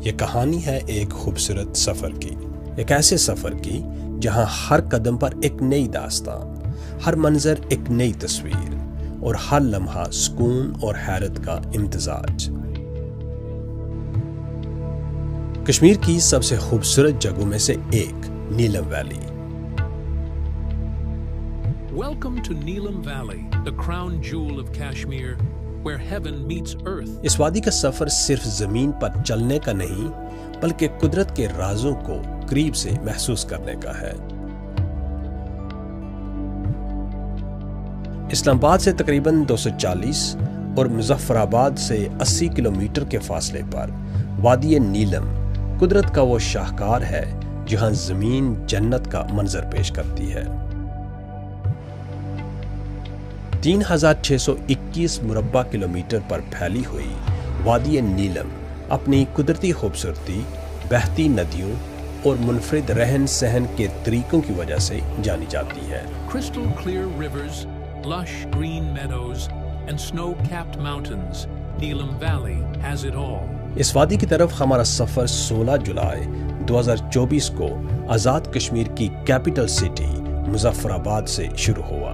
یہ کہانی ہے ایک خوبصورت سفر کی، ایک ایسے سفر کی جہاں ہر قدم پر ایک نئی داستان، ہر منظر ایک نئی تصویر اور ہر لمحہ سکون اور حیرت کا امتزاج۔ کشمیر کی سب سے خوبصورت جگہوں میں سے ایک نیلم valley. Welcome to Neelam Valley, the crown jewel of Kashmir, where heaven meets earth. اس وادی کا سفر صرف زمین پر چلنے کا نہیں، بلکہ قدرت کے رازوں کو قریب سے محسوس کرنے کا ہے۔ اسلام آباد سے تقریباً 240 اور مظفر آباد سے 80 کلومیٹر کے فاصلے پر وادی نیلم قدرت کا وہ شاہکار ہے جہاں زمین جنت کا منظر پیش کرتی ہے۔ 3621 مربع کلومیٹر پر پھیلی ہوئی وادی نیلم اپنی قدرتی خوبصورتی، بہتی ندیوں اور منفرد رہن سہن کے طریقوں کی وجہ سے جانی جاتی ہے۔ Crystal clear rivers, lush green meadows, and snow-capped mountains, Neelam Valley has it all. اس وادی کی طرف ہمارا سفر 16 جولائی 2024 کو آزاد کشمیر کی کیپٹل سٹی مظفر آباد سے شروع ہوا۔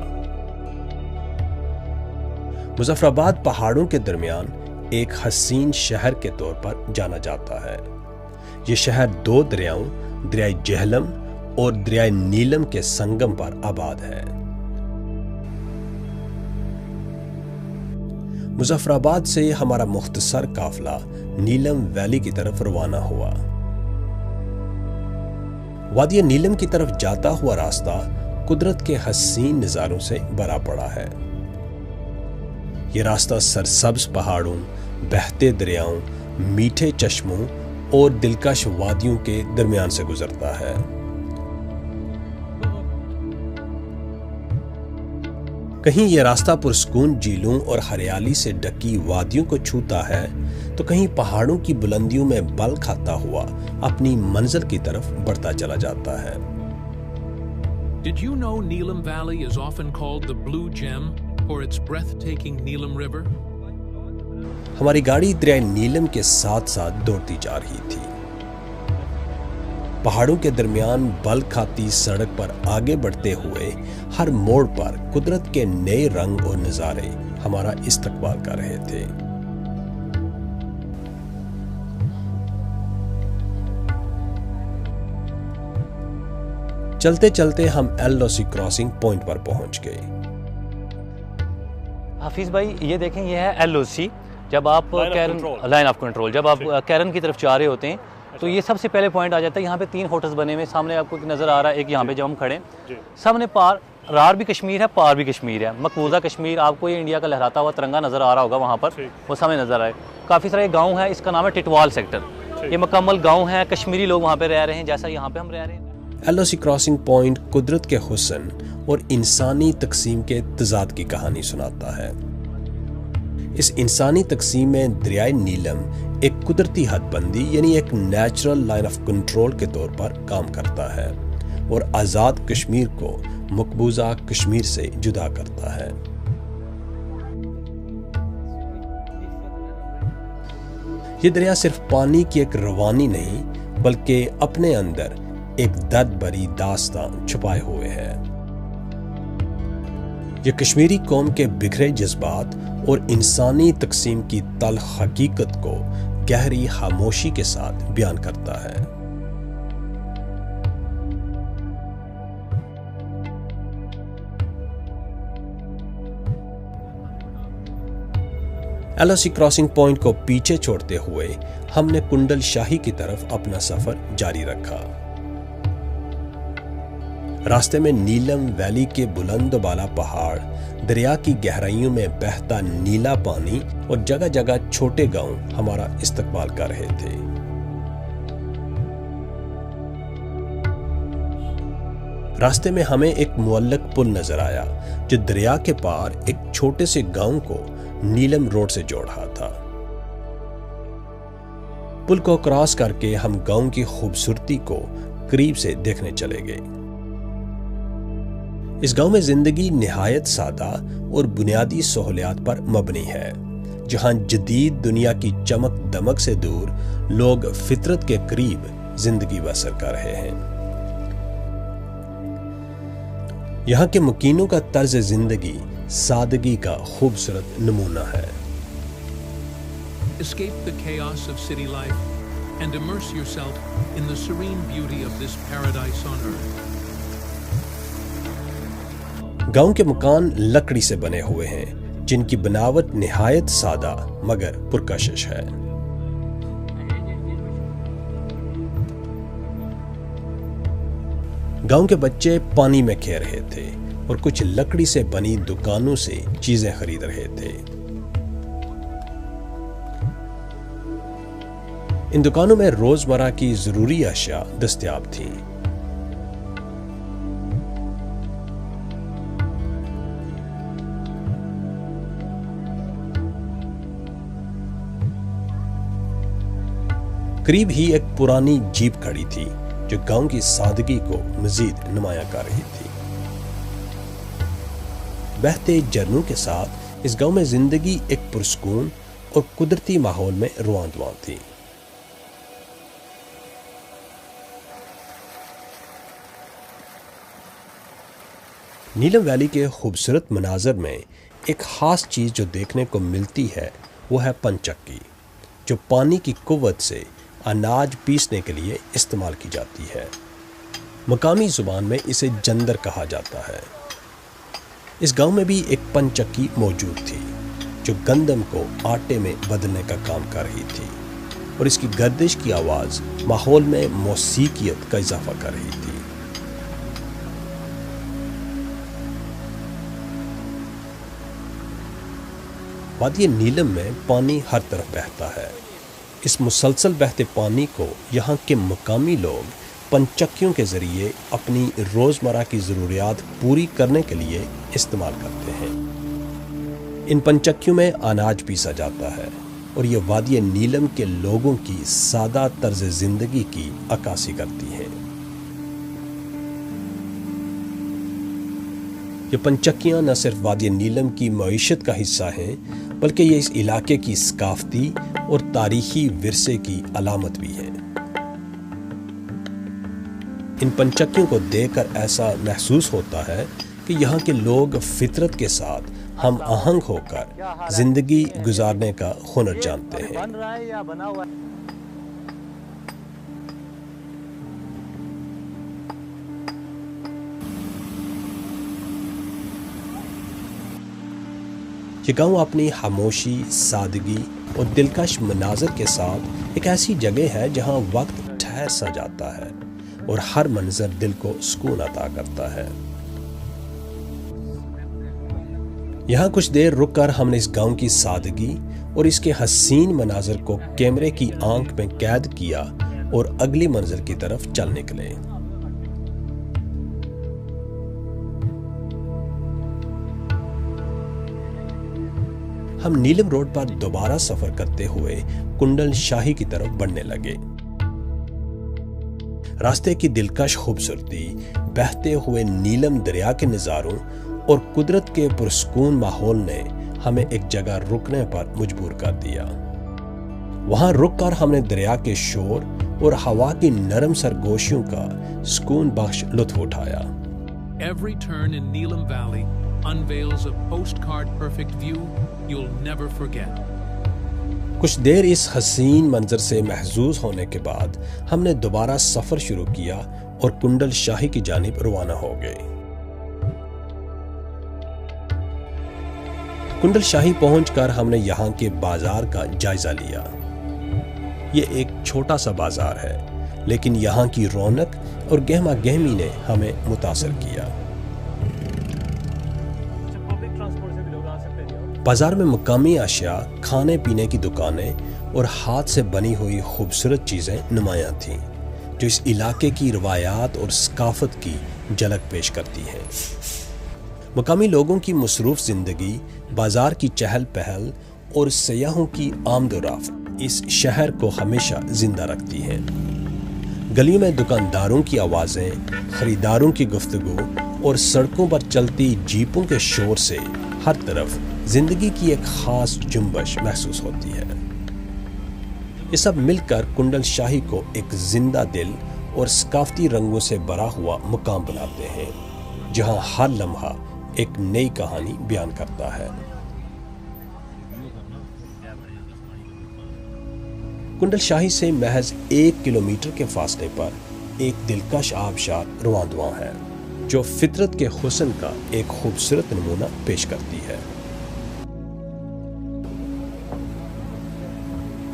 مظفر آباد پہاڑوں کے درمیان ایک حسین شہر کے طور پر جانا جاتا ہے۔ یہ شہر 2 دریاؤں، دریائے جہلم اور دریائے نیلم کے سنگم پر آباد ہے۔ مظفر آباد سے ہمارا مختصر قافلہ نیلم ویلی کی طرف روانہ ہوا۔ وادی نیلم کی طرف جاتا ہوا راستہ قدرت کے حسین نظاروں سے بھرا پڑا ہے۔ یہ راستہ سرسبز پہاڑوں، بہتے دریاؤں، میٹھے چشموں اور دلکش وادیوں کے درمیان سے گزرتا ہے۔ کہیں یہ راستہ پرسکون جھیلوں اور ہریالی سے ڈکی وادیوں کو چھوتا ہے تو کہیں پہاڑوں کی بلندیوں میں بل کھاتا ہوا اپنی منزل کی طرف بڑھتا چلا جاتا ہے۔ Did you know Neelam Valley is often called the Blue Gem for its breathtaking Neelam River? ہماری گاڑی دریائے نیلم کے ساتھ ساتھ دوڑتی جا رہی تھی۔ پہاڑوں کے درمیان بل کھاتی سڑک پر آگے بڑھتے ہوئے ہر موڑ پر قدرت کے نئے رنگ اور نظارے ہمارا استقبال کر رہے تھے۔ چلتے چلتے ہم LOC کراسنگ پوائنٹ پر پہنچ گئے۔ حفیظ بھائی یہ دیکھیں، یہ ہے LOC۔ جب آپ لائن آف کنٹرول جب آپ کیرن کی طرف جا رہے ہوتے ہیں تو یہ سب سے پہلے پوائنٹ آ جاتا ہے۔ یہاں پہ 3 ہوٹلز بنے ہوئے، سامنے آپ کو نظر آ رہا ہے ایک یہاں پہ جب ہم کھڑے ہیں، سامنے رار بھی کشمیر ہے، پار بھی کشمیر ہے، مقبوضہ کشمیر۔ آپ کو یہ انڈیا کا لہراتا ہوا ترنگا نظر آ رہا ہوگا وہاں پر، وہ سامنے نظر آئے۔ کافی سارے گاؤں ہیں، اس کا نام ہے ٹٹوال سیکٹر۔ یہ مکمل گاؤں ہیں، کشمیری لوگ وہاں پہ رہ رہے ہیں جیسا یہاں پہ ہم رہ رہے ہیں۔ LOC کراسنگ پوائنٹ قدرت کے حسن اور انسانی تقسیم کے تضاد کی کہانی سناتا ہے۔ اس انسانی تقسیم میں دریائے نیلم ایک قدرتی حد بندی یعنی ایک نیچرل لائن آف کنٹرول کے طور پر کام کرتا ہے اور آزاد کشمیر کو مقبوضہ کشمیر سے جدا کرتا ہے۔ یہ دریا صرف پانی کی ایک روانی نہیں بلکہ اپنے اندر ایک درد بھری داستان چھپائے ہوئے ہے۔ یہ کشمیری قوم کے بکھرے جذبات اور انسانی تقسیم کی تلخ حقیقت کو گہری خاموشی کے ساتھ بیان کرتا ہے۔ LOC کراسنگ پوائنٹ کو پیچھے چھوڑتے ہوئے ہم نے کنڈل شاہی کی طرف اپنا سفر جاری رکھا۔ راستے میں نیلم ویلی کے بلند و بالا پہاڑ، دریا کی گہرائیوں میں بہتا نیلا پانی اور جگہ جگہ چھوٹے گاؤں ہمارا استقبال کر رہے تھے۔ راستے میں ہمیں ایک معلق پل نظر آیا جو دریا کے پار ایک چھوٹے سے گاؤں کو نیلم روڈ سے جوڑ رہا تھا۔ پل کو کراس کر کے ہم گاؤں کی خوبصورتی کو قریب سے دیکھنے چلے گئے۔ اس گاؤں میں زندگی نہایت سادہ اور بنیادی سہولیات پر مبنی ہے، جہاں جدید دنیا کی چمک دمک سے دور لوگ فطرت کے قریب زندگی بسر کر رہے ہیں۔ یہاں کے مکینوں کا طرز زندگی سادگی کا خوبصورت نمونہ ہے۔ Escape the chaos of city life and immerse yourself in the serene beauty of this paradise on earth. گاؤں کے مکان لکڑی سے بنے ہوئے ہیں جن کی بناوٹ نہایت سادہ مگر پرکشش ہے۔ گاؤں کے بچے پانی میں کھیل رہے تھے اور کچھ لکڑی سے بنی دکانوں سے چیزیں خرید رہے تھے۔ ان دکانوں میں روزمرہ کی ضروری اشیاء دستیاب تھیں۔ قریب ہی ایک پرانی جیپ کھڑی تھی جو گاؤں کی سادگی کو مزید نمایاں کر رہی تھی۔ بہتے جھرنوں کے ساتھ اس گاؤں میں زندگی ایک پرسکون اور قدرتی ماحول میں رواں دواں تھی۔ نیلم ویلی کے خوبصورت مناظر میں ایک خاص چیز جو دیکھنے کو ملتی ہے وہ ہے پنچکی، جو پانی کی قوت سے اناج پیسنے کے لیے استعمال کی جاتی ہے۔ مقامی زبان میں اسے جندر کہا جاتا ہے۔ اس گاؤں میں بھی ایک پنچکی موجود تھی جو گندم کو آٹے میں بدلنے کا کام کر رہی تھی، اور اس کی گردش کی آواز ماحول میں موسیقیت کا اضافہ کر رہی تھی۔ وادی نیلم میں پانی ہر طرف بہتا ہے۔ اس مسلسل بہتے پانی کو یہاں کے مقامی لوگ پنچکیوں کے ذریعے اپنی روزمرہ کی ضروریات پوری کرنے کے لیے استعمال کرتے ہیں۔ ان پنچکیوں میں اناج پیسا جاتا ہے اور یہ وادی نیلم کے لوگوں کی سادہ طرز زندگی کی عکاسی کرتی ہیں۔ یہ پنچکیاں نہ صرف وادی نیلم کی معیشت کا حصہ ہیں بلکہ یہ اس علاقے کی ثقافتی اور تاریخی ورثے کی علامت بھی ہیں۔ ان پنچکیوں کو دیکھ کر ایسا محسوس ہوتا ہے کہ یہاں کے لوگ فطرت کے ساتھ ہم آہنگ ہو کر زندگی گزارنے کا ہنر جانتے ہیں۔ یہ گاؤں اپنی خاموشی، سادگی اور دلکش مناظر کے ساتھ ایک ایسی جگہ ہے جہاں وقت ٹھہر سا جاتا ہے اور ہر منظر دل کو سکون عطا کرتا ہے۔ یہاں کچھ دیر رک کر ہم نے اس گاؤں کی سادگی اور اس کے حسین مناظر کو کیمرے کی آنکھ میں قید کیا اور اگلی منزل کی طرف چل نکلے۔ ہم نیلم روڈ پر دوبارہ سفر کرتے ہوئے کنڈل شاہی کی طرف بڑھنے لگے۔ راستے کی دلکش خوبصورتی، بہتے ہوئے نیلم دریا کے نظاروں اور قدرت کے پرسکون ماحول نے ہمیں ایک جگہ رکنے پر مجبور کر دیا۔ وہاں رک کر ہم نے دریا کے شور اور ہوا کی نرم سرگوشیوں کا سکون بخش لطف اٹھایا۔ Every turn in Neelam Valley unveils a postcard perfect view you'll never forget. کچھ دیر اس حسین منظر سے محظوظ ہونے کے بعد ہم نے دوبارہ سفر شروع کیا اور کنڈل شاہی کی جانب روانہ ہو گئے۔ کنڈل شاہی پہنچ کر ہم نے یہاں کے بازار کا جائزہ لیا۔ یہ ایک چھوٹا سا بازار ہے لیکن یہاں کی رونق اور گہما گہمی نے ہمیں متاثر کیا۔ بازار میں مقامی اشیاء، کھانے پینے کی دکانیں اور ہاتھ سے بنی ہوئی خوبصورت چیزیں نمایاں تھیں جو اس علاقے کی روایات اور ثقافت کی جھلک پیش کرتی ہیں۔ مقامی لوگوں کی مصروف زندگی، بازار کی چہل پہل اور سیاحوں کی آمد و رفت اس شہر کو ہمیشہ زندہ رکھتی ہیں۔ گلیوں میں دکانداروں کی آوازیں، خریداروں کی گفتگو اور سڑکوں پر چلتی جیپوں کے شور سے ہر طرف زندگی کی ایک خاص جنبش محسوس ہوتی ہے۔ یہ سب مل کر کنڈل شاہی کو ایک زندہ دل اور ثقافتی رنگوں سے بھرا ہوا مقام بناتے ہیں، جہاں ہر لمحہ ایک نئی کہانی بیان کرتا ہے۔ کنڈل شاہی سے محض 1 کلومیٹر کے فاصلے پر ایک دلکش آبشار رواں دواں ہے، جو فطرت کے حسن کا ایک خوبصورت نمونہ پیش کرتی ہے۔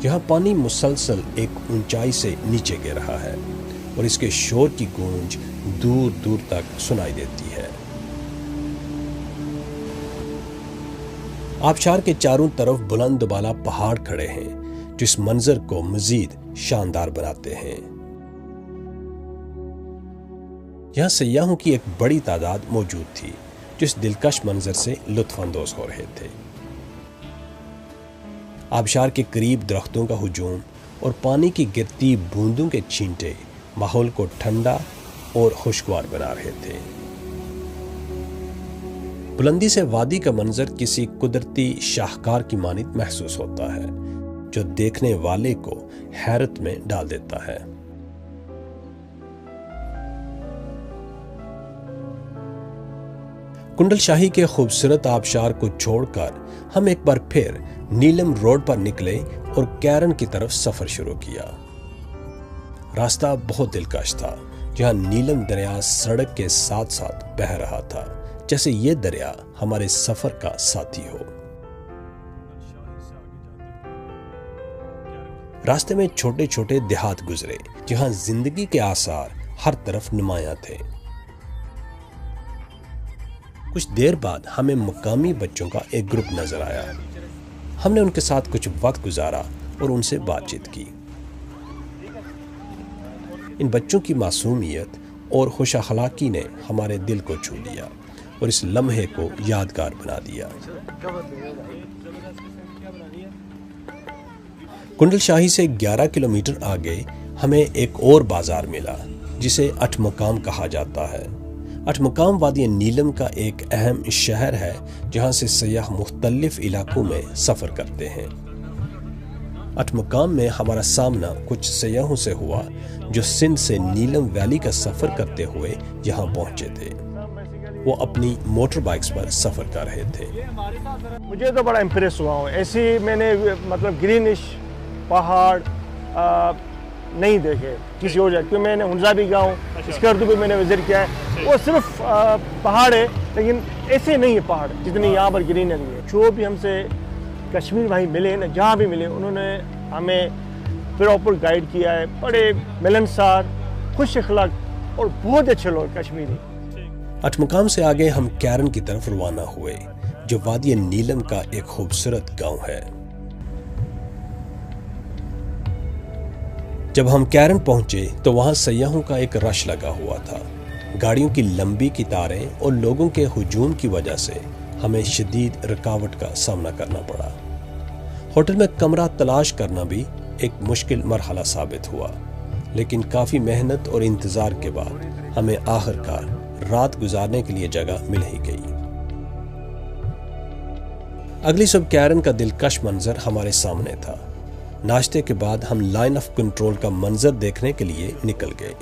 یہاں پانی مسلسل ایک اونچائی سے نیچے گر رہا ہے اور اس کے شور کی گونج دور دور تک سنائی دیتی ہے۔ آبشار کے چاروں طرف بلند بالا پہاڑ کھڑے ہیں جو اس منظر کو مزید شاندار بناتے ہیں۔ یہاں سیاحوں کی ایک بڑی تعداد موجود تھی جو اس دلکش منظر سے لطف اندوز ہو رہے تھے۔ آبشار کے قریب درختوں کا ہجوم اور پانی کی گرتی بوندوں کے چھینٹے ماحول کو ٹھنڈا اور خوشگوار بنا رہے تھے۔ بلندی سے وادی کا منظر کسی قدرتی شاہکار کی مانند محسوس ہوتا ہے، جو دیکھنے والے کو حیرت میں ڈال دیتا ہے۔ کنڈل شاہی کے خوبصورت آبشار کو چھوڑ کر ہم ایک بار پھر نیلم روڈ پر نکلے اور کیرن کی طرف سفر شروع کیا۔ راستہ بہت دلکش تھا، جہاں نیلم دریا سڑک کے ساتھ ساتھ بہہ رہا تھا، جیسے یہ دریا ہمارے سفر کا ساتھی ہو۔ راستے میں چھوٹے چھوٹے دیہات گزرے، جہاں زندگی کے آثار ہر طرف نمایاں تھے۔ کچھ دیر بعد ہمیں مقامی بچوں کا ایک گروپ نظر آیا۔ ہم نے ان کے ساتھ کچھ وقت گزارا اور ان سے بات چیت کی۔ ان بچوں کی معصومیت اور خوش اخلاقی نے ہمارے دل کو چھو لیا اور اس لمحے کو یادگار بنا دیا۔ کنڈل شاہی سے 11 کلومیٹر آگے ہمیں ایک اور بازار ملا، جسے اٹھ مقام کہا جاتا ہے۔ اٹھ مقام وادی نیلم کا ایک اہم شہر ہے، جہاں سے سیاح مختلف علاقوں میں سفر کرتے ہیں۔ اٹھ مقام میں ہمارا سامنا کچھ سیاحوں سے ہوا جو سندھ سے نیلم ویلی کا سفر کرتے ہوئے یہاں پہنچے تھے۔ وہ اپنی موٹر بائکس پر سفر کر رہے تھے۔ مجھے تو بڑا امپریس ہوا ہوں، ایسی میں نے گرینش پہاڑ نہیں دیکھے کسی اور جگہ، کیونکہ میں نے ہنزا بھی گیا ہوں، اسکردو بھی میں نے وزٹ کیا ہے۔ وہ صرف پہاڑ ہے، لیکن ایسے نہیں ہے پہاڑ جتنی یہاں پر گرینری ہے۔ جو بھی ہم سے کشمیر بھائی ملے نا، جہاں بھی ملے، انہوں نے ہمیں پراپر گائیڈ کیا ہے۔ بڑے ملنسار، خوش اخلاق اور بہت اچھے لوگ کشمیری۔ اٹھ مقام سے آگے ہم کیرن کی طرف روانہ ہوئے، جو وادی نیلم کا ایک خوبصورت گاؤں ہے۔ جب ہم کیرن پہنچے تو وہاں سیاحوں کا ایک رش لگا ہوا تھا۔ گاڑیوں کی لمبی قطاریں اور لوگوں کے ہجوم کی وجہ سے ہمیں شدید رکاوٹ کا سامنا کرنا پڑا۔ ہوٹل میں کمرہ تلاش کرنا بھی ایک مشکل مرحلہ ثابت ہوا، لیکن کافی محنت اور انتظار کے بعد ہمیں آخر کار رات گزارنے کے لیے جگہ مل ہی گئی۔ اگلی صبح کیرن کا دلکش منظر ہمارے سامنے تھا۔ ناشتے کے بعد ہم لائن آف کنٹرول کا منظر دیکھنے کے لیے نکل گئے۔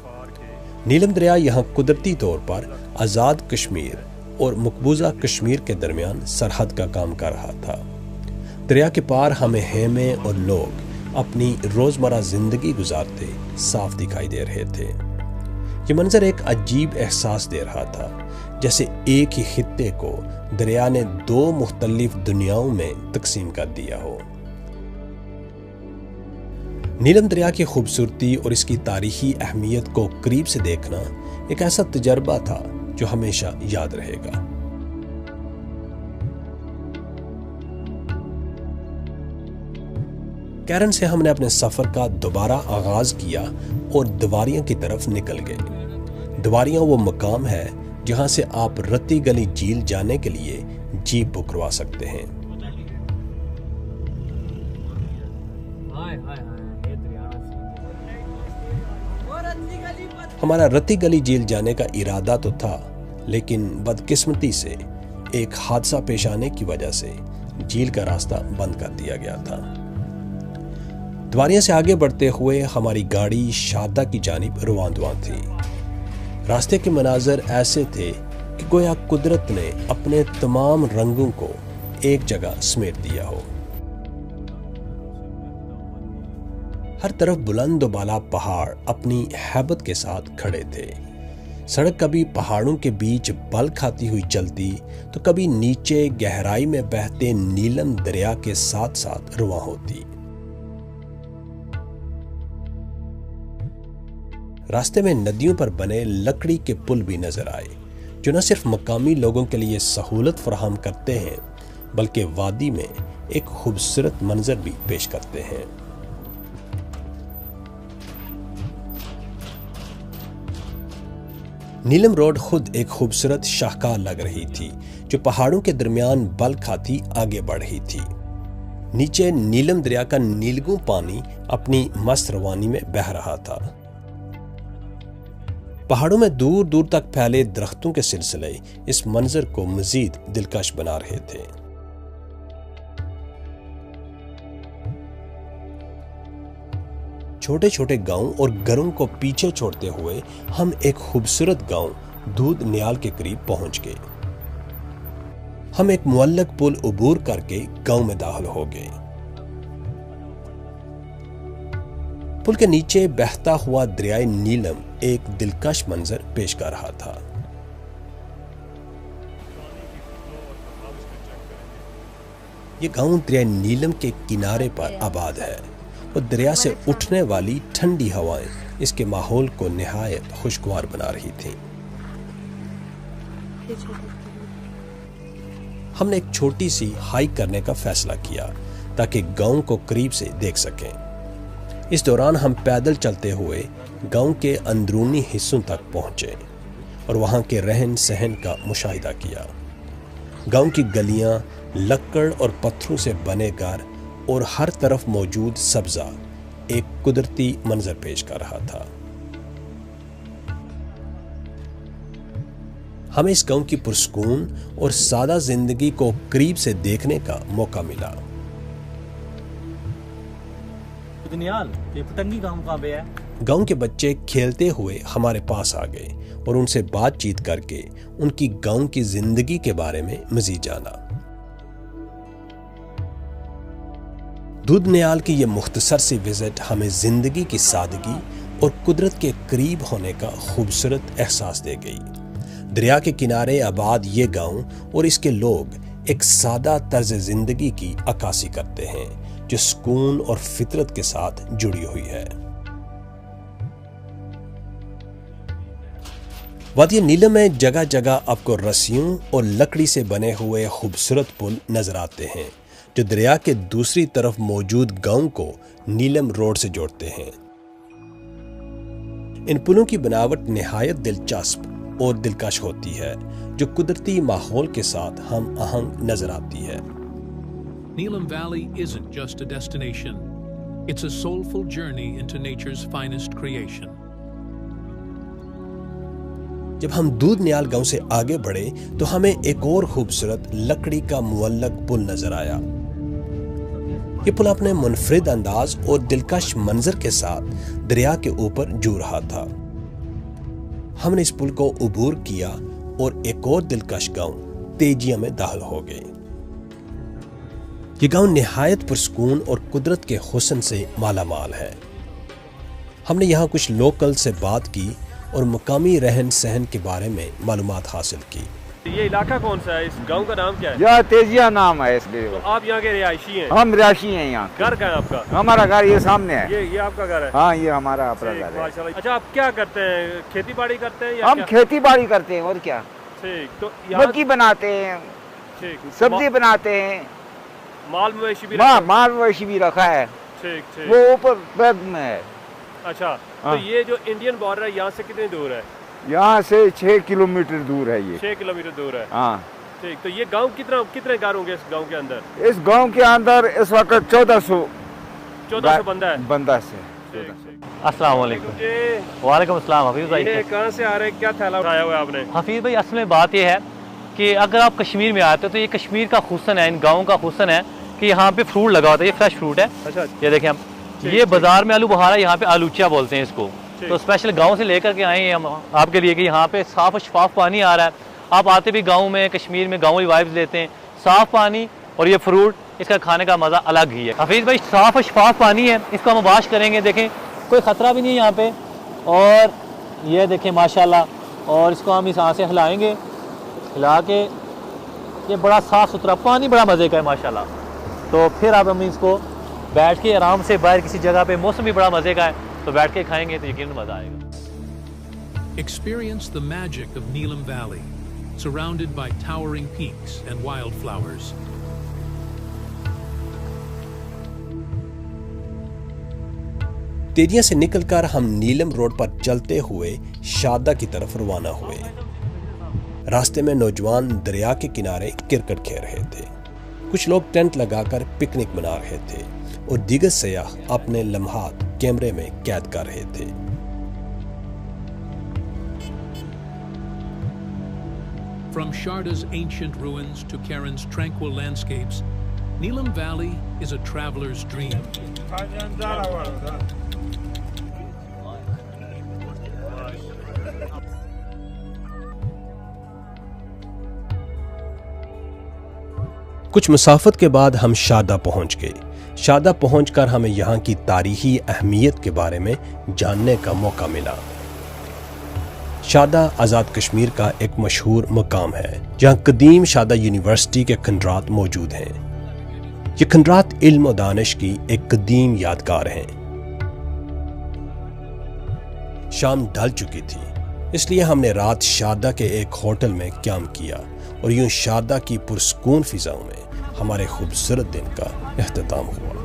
نیلم دریا یہاں قدرتی طور پر آزاد کشمیر اور مقبوضہ کشمیر کے درمیان سرحد کا کام کر رہا تھا۔ دریا کے پار ہمیں خیمے اور لوگ اپنی روزمرہ زندگی گزارتے صاف دکھائی دے رہے تھے۔ یہ منظر ایک عجیب احساس دے رہا تھا، جیسے ایک ہی خطے کو دریا نے 2 مختلف دنیاؤں میں تقسیم کر دیا ہو۔ نیلم دریا کی خوبصورتی اور اس کی تاریخی اہمیت کو قریب سے دیکھنا ایک ایسا تجربہ تھا جو ہمیشہ یاد رہے گا۔ کیرن سے ہم نے اپنے سفر کا دوبارہ آغاز کیا اور دواریاں کی طرف نکل گئے۔ دواریاں وہ مقام ہے جہاں سے آپ رتی گلی جھیل جانے کے لیے جیپ بک کروا سکتے ہیں۔ ہمارا رتی گلی جھیل جانے کا ارادہ تو تھا، لیکن بدقسمتی سے ایک حادثہ پیش آنے کی وجہ سے جھیل کا راستہ بند کر دیا گیا تھا۔ دواریاں سے آگے بڑھتے ہوئے ہماری گاڑی شادہ کی جانب روان دواں تھی۔ راستے کے مناظر ایسے تھے کہ گویا قدرت نے اپنے تمام رنگوں کو ایک جگہ سمیٹ دیا ہو۔ ہر طرف بلند و بالا پہاڑ اپنی ہیبت کے ساتھ کھڑے تھے۔ سڑک کبھی پہاڑوں کے بیچ بل کھاتی ہوئی چلتی تو کبھی نیچے گہرائی میں بہتے نیلم دریا کے ساتھ ساتھ رواں ہوتی۔ راستے میں ندیوں پر بنے لکڑی کے پل بھی نظر آئے، جو نہ صرف مقامی لوگوں کے لیے سہولت فراہم کرتے ہیں بلکہ وادی میں ایک خوبصورت منظر بھی پیش کرتے ہیں۔ نیلم روڈ خود ایک خوبصورت شاہکار لگ رہی تھی جو پہاڑوں کے درمیان بل کھاتی آگے بڑھ رہی تھی۔ نیچے نیلم دریا کا نیلگوں پانی اپنی مست روانی میں بہہ رہا تھا۔ پہاڑوں میں دور دور تک پھیلے درختوں کے سلسلے اس منظر کو مزید دلکش بنا رہے تھے۔ چھوٹے چھوٹے گاؤں اور گھروں کو پیچھے چھوڑتے ہوئے ہم ایک خوبصورت گاؤں دودھ نیال کے قریب پہنچ گئے۔ ہم ایک معلق پل عبور کر کے گاؤں میں داخل ہو گئے۔ پل کے نیچے بہتا ہوا دریائے نیلم ایک دلکش منظر پیش کر رہا تھا۔ یہ گاؤں دریائے نیلم کے کنارے پر آباد ہے اور دریا سے اٹھنے والی ٹھنڈی ہوائیں اس کے ماحول کو نہایت خوشگوار بنا رہی تھیں۔ ہم نے ایک چھوٹی سی ہائیک کرنے کا فیصلہ کیا تاکہ گاؤں کو قریب سے دیکھ سکیں۔ اس دوران ہم پیدل چلتے ہوئے گاؤں کے اندرونی حصوں تک پہنچے اور وہاں کے رہن سہن کا مشاہدہ کیا۔ گاؤں کی گلیاں لکڑ اور پتھروں سے بنے گھر اور ہر طرف موجود سبزہ ایک قدرتی منظر پیش کر رہا تھا۔ ہمیں اس گاؤں کی پرسکون اور سادہ زندگی کو قریب سے دیکھنے کا موقع ملا۔ گاؤں کے بچے کھیلتے ہوئے ہمارے پاس آ گئے اور ان سے بات چیت کر کے ان کی گاؤں کی زندگی کے بارے میں مزید جانا۔ دودھ نیال کی یہ مختصر سی وزٹ ہمیں زندگی کی سادگی اور قدرت کے قریب ہونے کا خوبصورت احساس دے گئی۔ دریا کے کنارے آباد یہ گاؤں اور اس کے لوگ ایک سادہ طرز زندگی کی عکاسی کرتے ہیں جو سکون اور فطرت کے ساتھ جڑی ہوئی ہے۔ وادی نیلم میں جگہ جگہ آپ کو رسیوں اور لکڑی سے بنے ہوئے خوبصورت پل نظر آتے ہیں جو دریا کے دوسری طرف موجود گاؤں کو نیلم روڈ سے جوڑتے ہیں۔ ان پلوں کی بناوٹ نہایت دلچسپ اور دلکش ہوتی ہے جو قدرتی ماحول کے ساتھ ہم آہنگ نظر آتی ہے۔ Neelam Valley isn't just a destination. It's a soulful journey into nature's finest creation. جب ہم دودھ نیال گاؤں سے آگے بڑھے تو ہمیں ایک اور خوبصورت لکڑی کا معلق پل نظر آیا۔ یہ پل اپنے منفرد انداز اور دلکش منظر کے ساتھ دریا کے اوپر جو رہا تھا۔ ہم نے اس پل کو عبور کیا اور ایک اور دلکش گاؤں تیجیا میں داخل ہو گئے۔ یہ گاؤں نہایت پرسکون اور قدرت کے حسن سے مالا مال ہے۔ ہم نے یہاں کچھ لوکل سے بات کی اور مقامی رہن سہن کے بارے میں معلومات حاصل کی۔ یہ علاقہ کون سا ہے؟ اس گاؤں کا نام کیا ہے؟ یہ تیجیا نام ہے اس لیے۔ تو آپ یہاں کے رہائشی ہیں؟ ہم رہائشی ہیں یہاں۔ گھر کہاں ہے آپ کا؟ ہمارا گھر یہ سامنے ہے۔ یہ آپ کا گھر ہے؟ ہاں یہ ہمارا اپنا گھر ہے۔ اچھا آپ کیا کرتے ہیں؟ کھیتی باڑی کرتے ہیں یا ہم کھیتی باڑی کرتے ہیں اور کیا، ٹھیک۔ تو مکئی بناتے ہیں، سبزی بناتے ہیں، مال مویشی بھی مال مویشی بھی رکھا ہے، ٹھیک ٹھیک، وہ اوپر بیگ میں ہے۔ اچھا تو یہ جو انڈین بارڈر ہے یہاں سے کتنی دور ہے؟ یہاں سے 6 کلومیٹر دور ہے یہ۔ 6 کلومیٹر دور ہے، ہاں ٹھیک۔ تو یہ گاؤں کتنے گھر ہوں گے اس گاؤں کے اندر؟ اس گاؤں کے اندر اس وقت 1400 بندہ ہے۔ بندہ سے۔ السلام علیکم۔ وعلیکم السلام۔ حفیظ بھائی کہاں سے آ رہے ہیں؟ کیا تھیلا اٹھایا ہوا ہے آپ نے؟ حفیظ بھائی اصل میں بات یہ ہے کہ اگر آپ کشمیر میں آتے ہو تو یہ کشمیر کا حسن ہے، ان گاؤں کا حسن ہے کہ یہاں پہ فروٹ لگا ہوتا ہے، یہ فریش فروٹ ہے. یہ دیکھیں ہم، یہ بازار میں آلو بہارا، یہاں پہ آلوچا بولتے ہیں اس کو. تو اسپیشل گاؤں سے لے کر کے آئے ہیں ہم آپ کے لیے کہ یہاں پہ صاف و شفاف پانی آ رہا ہے. آپ آتے بھی گاؤں میں، کشمیر میں گاؤں وائبز لیتے ہیں، صاف پانی اور یہ فروٹ، اس کا کھانے کا مزہ الگ ہی ہے. حفیظ بھائی صاف و شفاف پانی ہے، اس کو ہم واش کریں گے، دیکھیں کوئی خطرہ بھی نہیں ہے یہاں پہ. اور یہ دیکھیں ماشاءاللہ، اور اس کو ہم اس ہاتھ سے ہلائیں گے، ہلا کے یہ بڑا صاف ستھرا پانی، بڑا مزے کا ہے ماشاءاللہ. تو پھر آپ ہم اس کو بیٹھ کے آرام سے باہر کسی جگہ پہ، موسم بھی بڑا مزے کا ہے، تو بیٹھ کے کھائیں گے تو یقیناً مزہ آئے گا. Experience the magic of Neelam Valley, surrounded by towering peaks and wildflowers. تیریا سے نکل کر ہم نیلم روڈ پر چلتے ہوئے شادہ کی طرف روانہ ہوئے. راستے میں نوجوان دریا کے کنارے کرکٹ کھیل رہے تھے، کچھ لوگ ٹینٹ لگا کر پکنک منا رہے تھے، اور دیگر سیاح اپنے لمحات کیمرے میں قید کر رہے تھے. From Sharda's ancient ruins to Karen's tranquil landscapes, Neelam Valley is a traveler's dream. کچھ مسافت کے بعد ہم شادہ پہنچ گئے. شادہ پہنچ کر ہمیں یہاں کی تاریخی اہمیت کے بارے میں جاننے کا موقع ملا. شادہ آزاد کشمیر کا ایک مشہور مقام ہے جہاں قدیم شادہ یونیورسٹی کے کھنڈرات موجود ہیں. یہ کھنڈرات علم و دانش کی ایک قدیم یادگار ہیں. شام ڈھل چکی تھی، اس لیے ہم نے رات شادہ کے ایک ہوٹل میں قیام کیا، اور یوں شادہ کی پرسکون فضاؤں میں ہمارے خوبصورت دن کا اختتام ہوا.